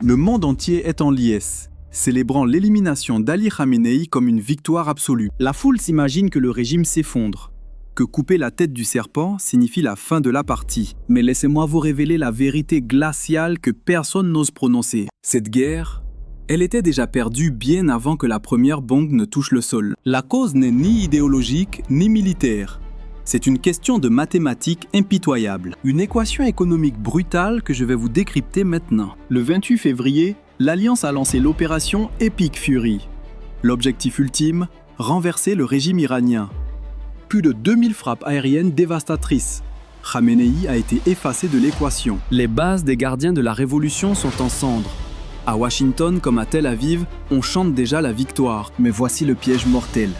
Le monde entier est en liesse, célébrant l'élimination d'Ali Khamenei comme une victoire absolue. La foule s'imagine que le régime s'effondre, que couper la tête du serpent signifie la fin de la partie. Mais laissez-moi vous révéler la vérité glaciale que personne n'ose prononcer. Cette guerre, elle était déjà perdue bien avant que la première bombe ne touche le sol. La cause n'est ni idéologique ni militaire. C'est une question de mathématiques impitoyable. Une équation économique brutale que je vais vous décrypter maintenant. Le 28 février, l'Alliance a lancé l'opération Epic Fury. L'objectif ultime, renverser le régime iranien. Plus de 2000 frappes aériennes dévastatrices. Khamenei a été effacé de l'équation. Les bases des gardiens de la révolution sont en cendres. À Washington comme à Tel Aviv, on chante déjà la victoire. Mais voici le piège mortel.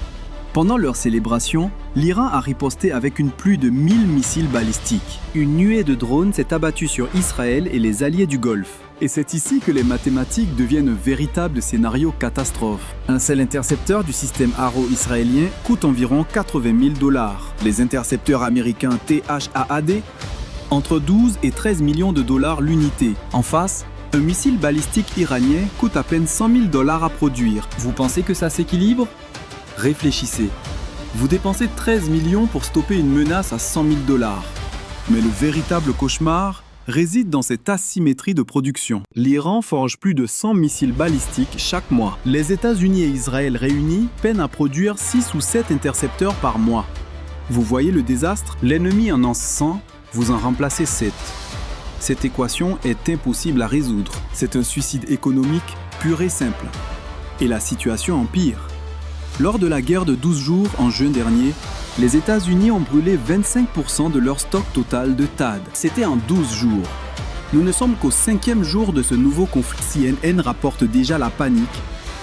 Pendant leur célébration, l'Iran a riposté avec une pluie de 1000 missiles balistiques. Une nuée de drones s'est abattue sur Israël et les alliés du Golfe. Et c'est ici que les mathématiques deviennent un véritable scénario catastrophe. Un seul intercepteur du système Arrow israélien coûte environ 80 000 $. Les intercepteurs américains THAAD, entre 12 et 13 millions de dollars l'unité. En face, un missile balistique iranien coûte à peine 100 000 $ à produire. Vous pensez que ça s'équilibre ? Réfléchissez. Vous dépensez 13 millions pour stopper une menace à 100 000 $. Mais le véritable cauchemar réside dans cette asymétrie de production. L'Iran forge plus de 100 missiles balistiques chaque mois. Les États-Unis et Israël réunis peinent à produire 6 ou 7 intercepteurs par mois. Vous voyez le désastre ? L'ennemi en lance 100, vous en remplacez 7. Cette équation est impossible à résoudre. C'est un suicide économique pur et simple. Et la situation empire. Lors de la guerre de 12 jours en juin dernier, les États-Unis ont brûlé 25% de leur stock total de THAAD. C'était en 12 jours. Nous ne sommes qu'au 5e jour de ce nouveau conflit. CNN rapporte déjà la panique.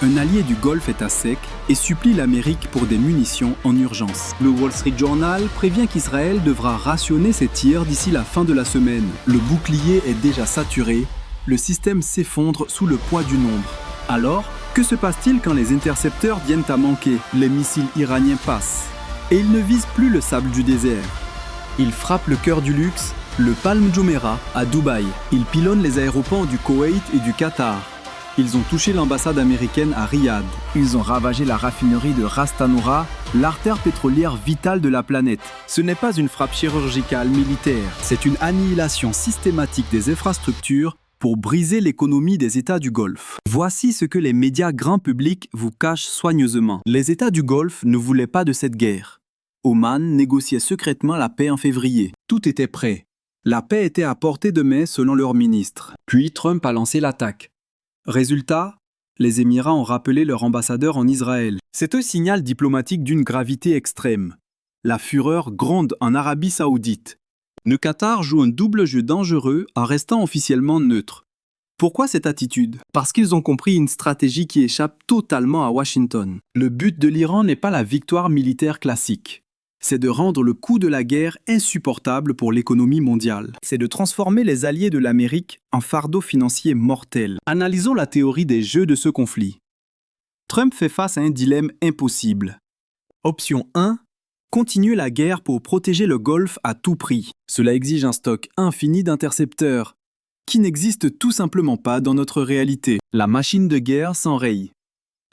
Un allié du Golfe est à sec et supplie l'Amérique pour des munitions en urgence. Le Wall Street Journal prévient qu'Israël devra rationner ses tirs d'ici la fin de la semaine. Le bouclier est déjà saturé. Le système s'effondre sous le poids du nombre. Alors, que se passe-t-il quand les intercepteurs viennent à manquer ? Les missiles iraniens passent. Et ils ne visent plus le sable du désert. Ils frappent le cœur du luxe, le Palm Jumeirah, à Dubaï. Ils pilonnent les aéroports du Koweït et du Qatar. Ils ont touché l'ambassade américaine à Riyad. Ils ont ravagé la raffinerie de Ras Tanura, l'artère pétrolière vitale de la planète. Ce n'est pas une frappe chirurgicale militaire, c'est une annihilation systématique des infrastructures pour briser l'économie des États du Golfe. Voici ce que les médias grand public vous cachent soigneusement. Les États du Golfe ne voulaient pas de cette guerre. Oman négociait secrètement la paix en février. Tout était prêt. La paix était à portée de main selon leur ministre. Puis Trump a lancé l'attaque. Résultat, les Émirats ont rappelé leur ambassadeur en Israël. C'est un signal diplomatique d'une gravité extrême. La fureur gronde en Arabie Saoudite. Le Qatar joue un double jeu dangereux en restant officiellement neutre. Pourquoi cette attitude ? Parce qu'ils ont compris une stratégie qui échappe totalement à Washington. Le but de l'Iran n'est pas la victoire militaire classique. C'est de rendre le coût de la guerre insupportable pour l'économie mondiale. C'est de transformer les alliés de l'Amérique en fardeau financier mortel. Analysons la théorie des jeux de ce conflit. Trump fait face à un dilemme impossible. Option 1. Continuer la guerre pour protéger le Golfe à tout prix. Cela exige un stock infini d'intercepteurs, qui n'existe tout simplement pas dans notre réalité. La machine de guerre s'enraye.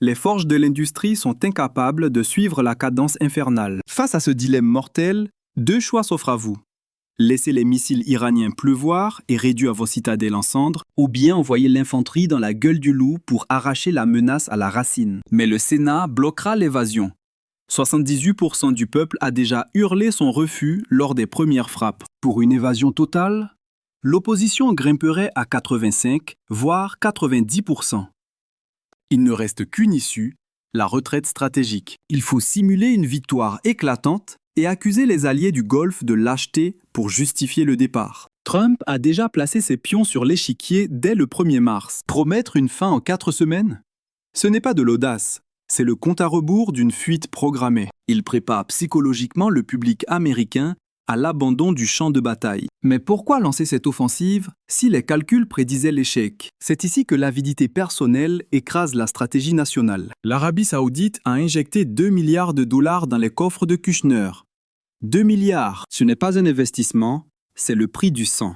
Les forges de l'industrie sont incapables de suivre la cadence infernale. Face à ce dilemme mortel, deux choix s'offrent à vous. Laissez les missiles iraniens pleuvoir et réduire vos citadelles en cendres, ou bien envoyer l'infanterie dans la gueule du loup pour arracher la menace à la racine. Mais le Sénat bloquera l'évasion. 78% du peuple a déjà hurlé son refus lors des premières frappes. Pour une évasion totale, l'opposition grimperait à 85, voire 90%. Il ne reste qu'une issue, la retraite stratégique. Il faut simuler une victoire éclatante et accuser les alliés du Golfe de lâcheté pour justifier le départ. Trump a déjà placé ses pions sur l'échiquier dès le 1er mars. Promettre une fin en 4 semaines ? Ce n'est pas de l'audace. C'est le compte à rebours d'une fuite programmée. Il prépare psychologiquement le public américain à l'abandon du champ de bataille. Mais pourquoi lancer cette offensive si les calculs prédisaient l'échec ? C'est ici que l'avidité personnelle écrase la stratégie nationale. L'Arabie Saoudite a injecté 2 milliards de dollars dans les coffres de Kushner. 2 milliards, ce n'est pas un investissement, c'est le prix du sang.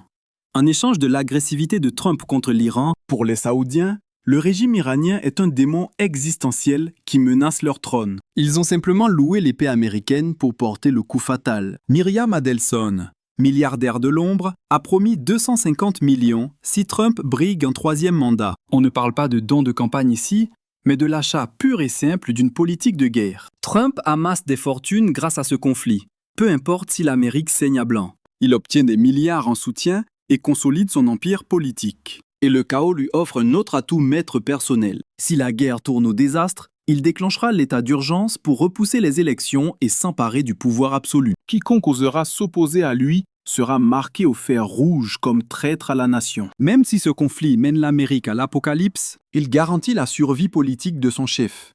En échange de l'agressivité de Trump contre l'Iran, pour les Saoudiens, le régime iranien est un démon existentiel qui menace leur trône. Ils ont simplement loué l'épée américaine pour porter le coup fatal. Myriam Adelson, milliardaire de l'ombre, a promis 250 millions si Trump brigue un troisième mandat. On ne parle pas de dons de campagne ici, mais de l'achat pur et simple d'une politique de guerre. Trump amasse des fortunes grâce à ce conflit, peu importe si l'Amérique saigne à blanc. Il obtient des milliards en soutien et consolide son empire politique. Et le chaos lui offre un autre atout maître personnel. Si la guerre tourne au désastre, il déclenchera l'état d'urgence pour repousser les élections et s'emparer du pouvoir absolu. Quiconque osera s'opposer à lui sera marqué au fer rouge comme traître à la nation. Même si ce conflit mène l'Amérique à l'apocalypse, il garantit la survie politique de son chef.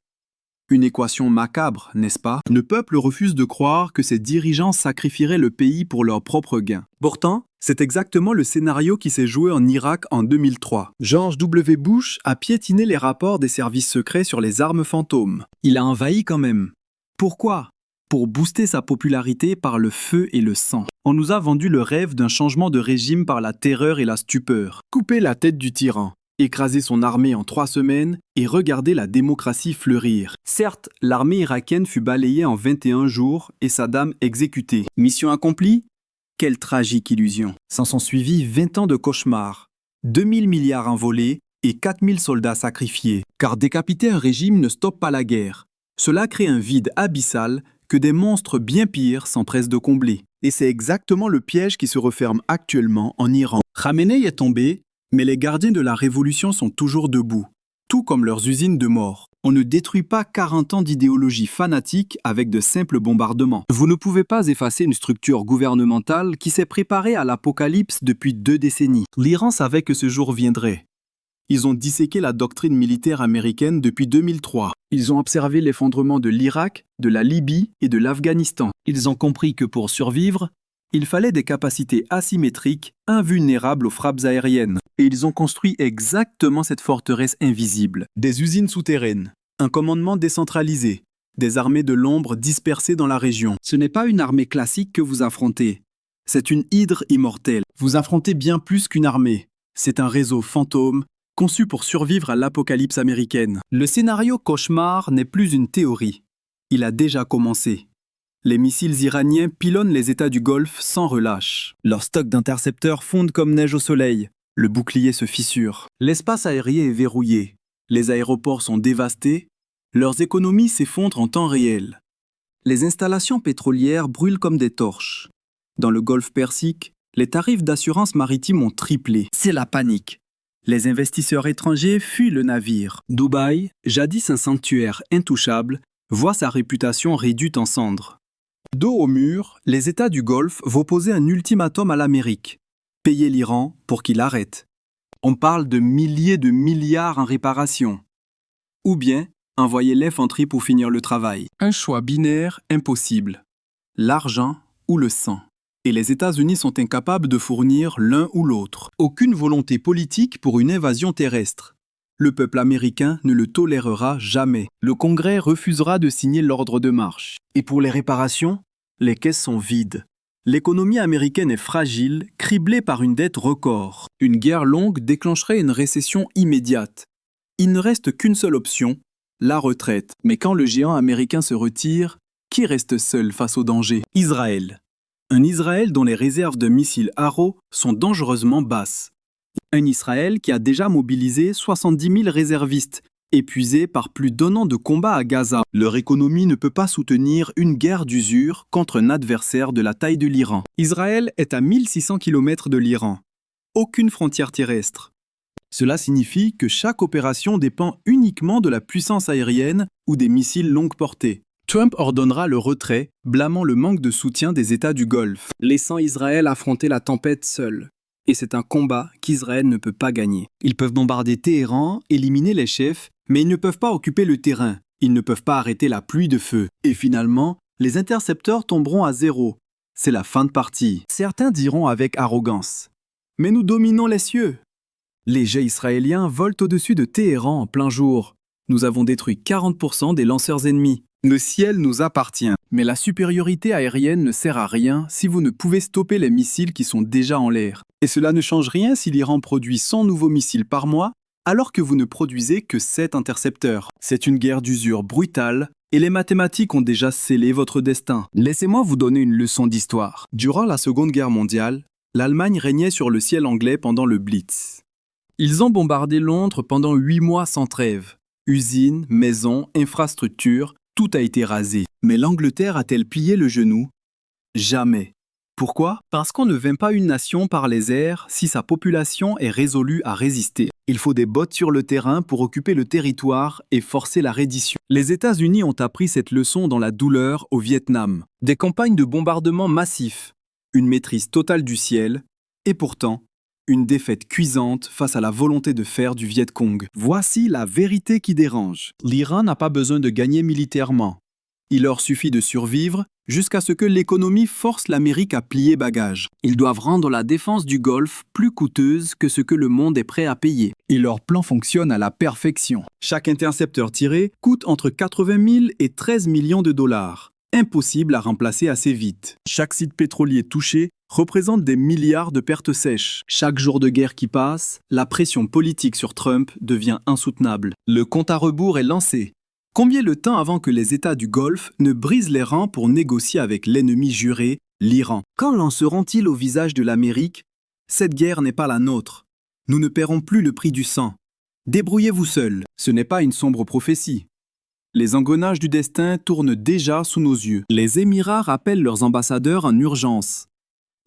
Une équation macabre, n'est-ce pas? Le peuple refuse de croire que ses dirigeants sacrifieraient le pays pour leur propre gain. Pourtant, c'est exactement le scénario qui s'est joué en Irak en 2003. George W. Bush a piétiné les rapports des services secrets sur les armes fantômes. Il a envahi quand même. Pourquoi? Pour booster sa popularité par le feu et le sang. On nous a vendu le rêve d'un changement de régime par la terreur et la stupeur. Couper la tête du tyran, écraser son armée en 3 semaines et regarder la démocratie fleurir. Certes, l'armée irakienne fut balayée en 21 jours et Saddam exécuté. Mission accomplie? Quelle tragique illusion. S'en sont suivis 20 ans de cauchemars, 2000 milliards envolés et 4000 soldats sacrifiés. Car décapiter un régime ne stoppe pas la guerre. Cela crée un vide abyssal que des monstres bien pires s'empressent de combler. Et c'est exactement le piège qui se referme actuellement en Iran. Khamenei est tombé, mais les gardiens de la révolution sont toujours debout, tout comme leurs usines de mort. On ne détruit pas 40 ans d'idéologie fanatique avec de simples bombardements. Vous ne pouvez pas effacer une structure gouvernementale qui s'est préparée à l'apocalypse depuis 2 décennies. L'Iran savait que ce jour viendrait. Ils ont disséqué la doctrine militaire américaine depuis 2003. Ils ont observé l'effondrement de l'Irak, de la Libye et de l'Afghanistan. Ils ont compris que pour survivre, il fallait des capacités asymétriques, invulnérables aux frappes aériennes. Et ils ont construit exactement cette forteresse invisible. Des usines souterraines, un commandement décentralisé, des armées de l'ombre dispersées dans la région. Ce n'est pas une armée classique que vous affrontez. C'est une hydre immortelle. Vous affrontez bien plus qu'une armée. C'est un réseau fantôme, conçu pour survivre à l'apocalypse américaine. Le scénario cauchemar n'est plus une théorie. Il a déjà commencé. Les missiles iraniens pilonnent les États du Golfe sans relâche. Leurs stocks d'intercepteurs fondent comme neige au soleil. Le bouclier se fissure. L'espace aérien est verrouillé. Les aéroports sont dévastés. Leurs économies s'effondrent en temps réel. Les installations pétrolières brûlent comme des torches. Dans le Golfe Persique, les tarifs d'assurance maritime ont triplé. C'est la panique. Les investisseurs étrangers fuient le navire. Dubaï, jadis un sanctuaire intouchable, voit sa réputation réduite en cendres. Dos au mur, les États du Golfe vont poser un ultimatum à l'Amérique. Payer l'Iran pour qu'il arrête. On parle de milliers de milliards en réparation. Ou bien, envoyer l'infanterie pour finir le travail. Un choix binaire impossible. L'argent ou le sang. Et les États-Unis sont incapables de fournir l'un ou l'autre. Aucune volonté politique pour une invasion terrestre. Le peuple américain ne le tolérera jamais. Le Congrès refusera de signer l'ordre de marche. Et pour les réparations, les caisses sont vides. L'économie américaine est fragile, criblée par une dette record. Une guerre longue déclencherait une récession immédiate. Il ne reste qu'une seule option, la retraite. Mais quand le géant américain se retire, qui reste seul face au danger? Israël. Un Israël dont les réserves de missiles Arrow sont dangereusement basses. Un Israël qui a déjà mobilisé 70 000 réservistes, épuisés par plus d'1 an de combat à Gaza. Leur économie ne peut pas soutenir une guerre d'usure contre un adversaire de la taille de l'Iran. Israël est à 1600 km de l'Iran. Aucune frontière terrestre. Cela signifie que chaque opération dépend uniquement de la puissance aérienne ou des missiles longue portée. Trump ordonnera le retrait, blâmant le manque de soutien des États du Golfe, laissant Israël affronter la tempête seul. Et c'est un combat qu'Israël ne peut pas gagner. Ils peuvent bombarder Téhéran, éliminer les chefs, mais ils ne peuvent pas occuper le terrain. Ils ne peuvent pas arrêter la pluie de feu. Et finalement, les intercepteurs tomberont à zéro. C'est la fin de partie. Certains diront avec arrogance. Mais nous dominons les cieux. Les jets israéliens volent au-dessus de Téhéran en plein jour. Nous avons détruit 40% des lanceurs ennemis. Le ciel nous appartient. Mais la supériorité aérienne ne sert à rien si vous ne pouvez stopper les missiles qui sont déjà en l'air. Et cela ne change rien si l'Iran produit 100 nouveaux missiles par mois, alors que vous ne produisez que 7 intercepteurs. C'est une guerre d'usure brutale, et les mathématiques ont déjà scellé votre destin. Laissez-moi vous donner une leçon d'histoire. Durant la Seconde Guerre mondiale, l'Allemagne régnait sur le ciel anglais pendant le Blitz. Ils ont bombardé Londres pendant 8 mois sans trêve. Usines, maisons, infrastructures, tout a été rasé. Mais l'Angleterre a-t-elle plié le genou? Jamais. Pourquoi? Parce qu'on ne vainc pas une nation par les airs si sa population est résolue à résister. Il faut des bottes sur le terrain pour occuper le territoire et forcer la reddition. Les États-Unis ont appris cette leçon dans la douleur au Vietnam. Des campagnes de bombardement massifs, une maîtrise totale du ciel, et pourtant, une défaite cuisante face à la volonté de fer du Viet Cong. Voici la vérité qui dérange. L'Iran n'a pas besoin de gagner militairement. Il leur suffit de survivre jusqu'à ce que l'économie force l'Amérique à plier bagage. Ils doivent rendre la défense du Golfe plus coûteuse que ce que le monde est prêt à payer. Et leur plan fonctionne à la perfection. Chaque intercepteur tiré coûte entre 80 000 et 13 millions de dollars. Impossible à remplacer assez vite. Chaque site pétrolier touché représente des milliards de pertes sèches. Chaque jour de guerre qui passe, la pression politique sur Trump devient insoutenable. Le compte à rebours est lancé. Combien de temps avant que les États du Golfe ne brisent les rangs pour négocier avec l'ennemi juré, l'Iran? Quand lanceront-ils au visage de l'Amérique? Cette guerre n'est pas la nôtre. Nous ne paierons plus le prix du sang. Débrouillez-vous seuls. Ce n'est pas une sombre prophétie. Les engrenages du destin tournent déjà sous nos yeux. Les Émirats rappellent leurs ambassadeurs en urgence.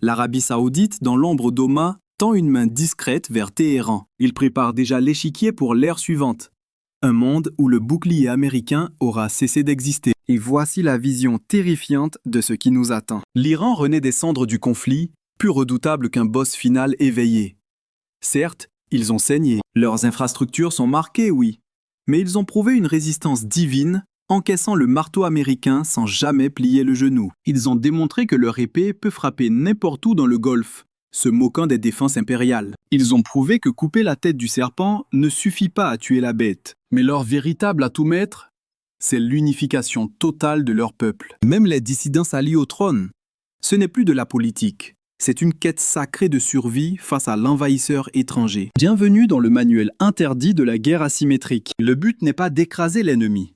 L'Arabie saoudite, dans l'ombre d'Oma, tend une main discrète vers Téhéran. Il prépare déjà l'échiquier pour l'ère suivante. Un monde où le bouclier américain aura cessé d'exister. Et voici la vision terrifiante de ce qui nous attend. L'Iran renaît des cendres du conflit, plus redoutable qu'un boss final éveillé. Certes, ils ont saigné. Leurs infrastructures sont marquées, oui. Mais ils ont prouvé une résistance divine, encaissant le marteau américain sans jamais plier le genou. Ils ont démontré que leur épée peut frapper n'importe où dans le Golfe, se moquant des défenses impériales. Ils ont prouvé que couper la tête du serpent ne suffit pas à tuer la bête. Mais leur véritable atout maître, c'est l'unification totale de leur peuple. Même les dissidents s'allient au trône. Ce n'est plus de la politique. C'est une quête sacrée de survie face à l'envahisseur étranger. Bienvenue dans le manuel interdit de la guerre asymétrique. Le but n'est pas d'écraser l'ennemi,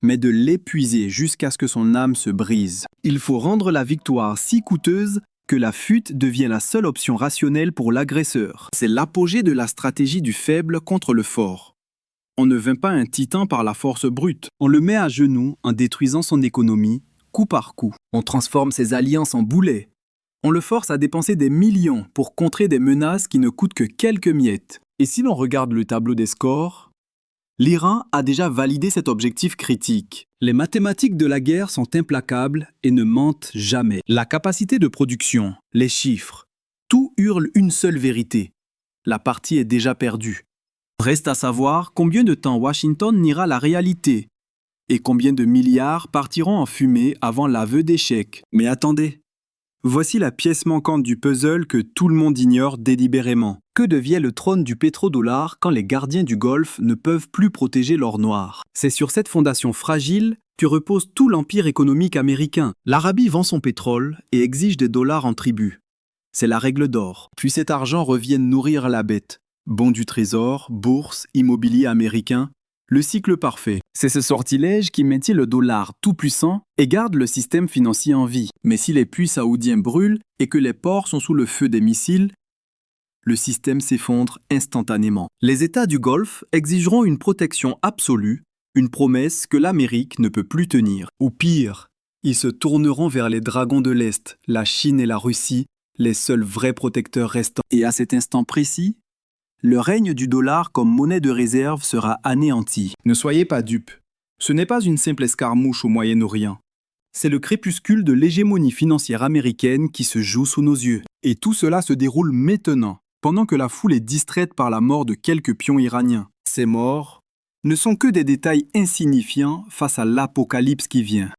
mais de l'épuiser jusqu'à ce que son âme se brise. Il faut rendre la victoire si coûteuse que la fuite devient la seule option rationnelle pour l'agresseur. C'est l'apogée de la stratégie du faible contre le fort. On ne vainc pas un titan par la force brute. On le met à genoux en détruisant son économie, coup par coup. On transforme ses alliances en boulets. On le force à dépenser des millions pour contrer des menaces qui ne coûtent que quelques miettes. Et si l'on regarde le tableau des scores, l'Iran a déjà validé cet objectif critique. Les mathématiques de la guerre sont implacables et ne mentent jamais. La capacité de production, les chiffres, tout hurle une seule vérité. La partie est déjà perdue. Reste à savoir combien de temps Washington niera la réalité et combien de milliards partiront en fumée avant l'aveu d'échec. Mais attendez. Voici la pièce manquante du puzzle que tout le monde ignore délibérément. Que devient le trône du pétrodollar quand les gardiens du Golfe ne peuvent plus protéger l'or noir? C'est sur cette fondation fragile que repose tout l'empire économique américain. L'Arabie vend son pétrole et exige des dollars en tribut. C'est la règle d'or. Puis cet argent revient nourrir la bête. Bons du trésor, bourse, immobilier américain, le cycle parfait. C'est ce sortilège qui maintient le dollar tout puissant et garde le système financier en vie. Mais si les puits saoudiens brûlent et que les ports sont sous le feu des missiles, le système s'effondre instantanément. Les États du Golfe exigeront une protection absolue, une promesse que l'Amérique ne peut plus tenir. Ou pire, ils se tourneront vers les dragons de l'Est, la Chine et la Russie, les seuls vrais protecteurs restants. Et à cet instant précis, le règne du dollar comme monnaie de réserve sera anéanti. Ne soyez pas dupes. Ce n'est pas une simple escarmouche au Moyen-Orient. C'est le crépuscule de l'hégémonie financière américaine qui se joue sous nos yeux. Et tout cela se déroule maintenant, pendant que la foule est distraite par la mort de quelques pions iraniens. Ces morts ne sont que des détails insignifiants face à l'apocalypse qui vient.